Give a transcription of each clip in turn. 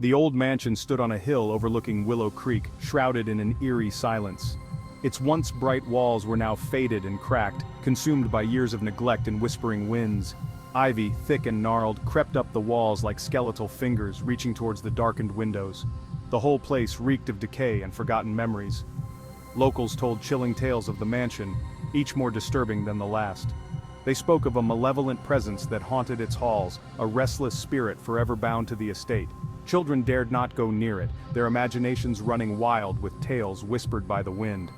The old mansion stood on a hill overlooking Willow Creek, shrouded in an eerie silence. Its once bright walls were now faded and cracked, consumed by years of neglect and whispering winds. Ivy, thick and gnarled, crept up the walls like skeletal fingers reaching towards the darkened windows. The whole place reeked of decay and forgotten memories. Locals told chilling tales of the mansion, each more disturbing than the last. They spoke of a malevolent presence that haunted its halls, a restless spirit forever bound to the estate. Children dared not go near it, their imaginations running wild with tales whispered by the wind.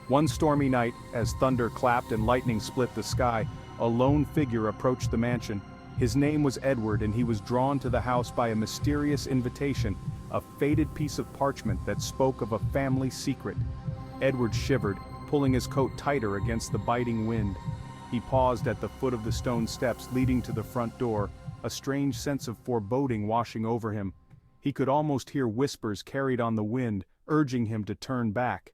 One stormy night, as thunder clapped and lightning split the sky, a lone figure approached the mansion. His name was Edward, and he was drawn to the house by a mysterious invitation, a faded piece of parchment that spoke of a family secret. Edward shivered, pulling his coat tighter against the biting wind. He paused at the foot of the stone steps leading to the front door, a strange sense of foreboding washing over him. He could almost hear whispers carried on the wind, urging him to turn back.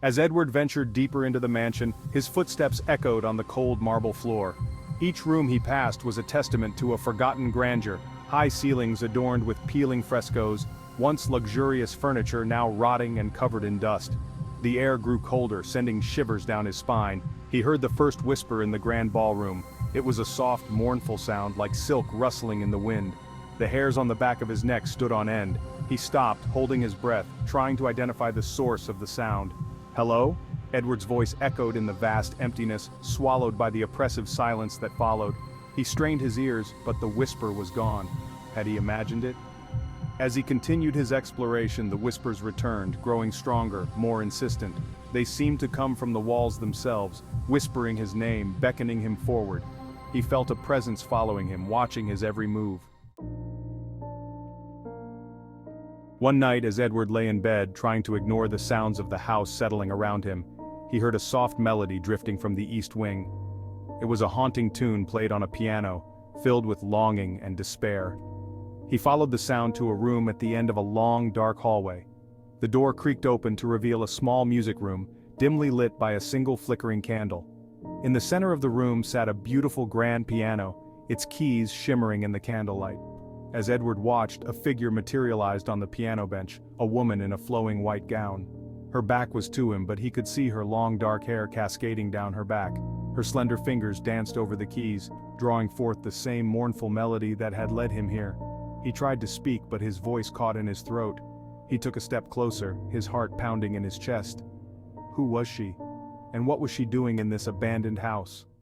As Edward ventured deeper into the mansion, his footsteps echoed on the cold marble floor. Each room he passed was a testament to a forgotten grandeur, high ceilings adorned with peeling frescoes, once luxurious furniture now rotting and covered in dust. The air grew colder, sending shivers down his spine. He heard the first whisper in the grand ballroom. It was a soft, mournful sound like silk rustling in the wind. The hairs on the back of his neck stood on end. He stopped, holding his breath, trying to identify the source of the sound. "Hello?" Edward's voice echoed in the vast emptiness, swallowed by the oppressive silence that followed. He strained his ears, but the whisper was gone. Had he imagined it? As he continued his exploration, the whispers returned, growing stronger, more insistent. They seemed to come from the walls themselves, whispering his name, beckoning him forward. He felt a presence following him, watching his every move. One night, as Edward lay in bed, trying to ignore the sounds of the house settling around him, he heard a soft melody drifting from the east wing. It was a haunting tune played on a piano, filled with longing and despair. He followed the sound to a room at the end of a long, dark hallway. The door creaked open to reveal a small music room, dimly lit by a single flickering candle. In the center of the room sat a beautiful grand piano, its keys shimmering in the candlelight. As Edward watched, a figure materialized on the piano bench, a woman in a flowing white gown. Her back was to him, but he could see her long dark hair cascading down her back. Her slender fingers danced over the keys, drawing forth the same mournful melody that had led him here. He tried to speak, but his voice caught in his throat. He took a step closer, his heart pounding in his chest. Who was she? And what was she doing in this abandoned house?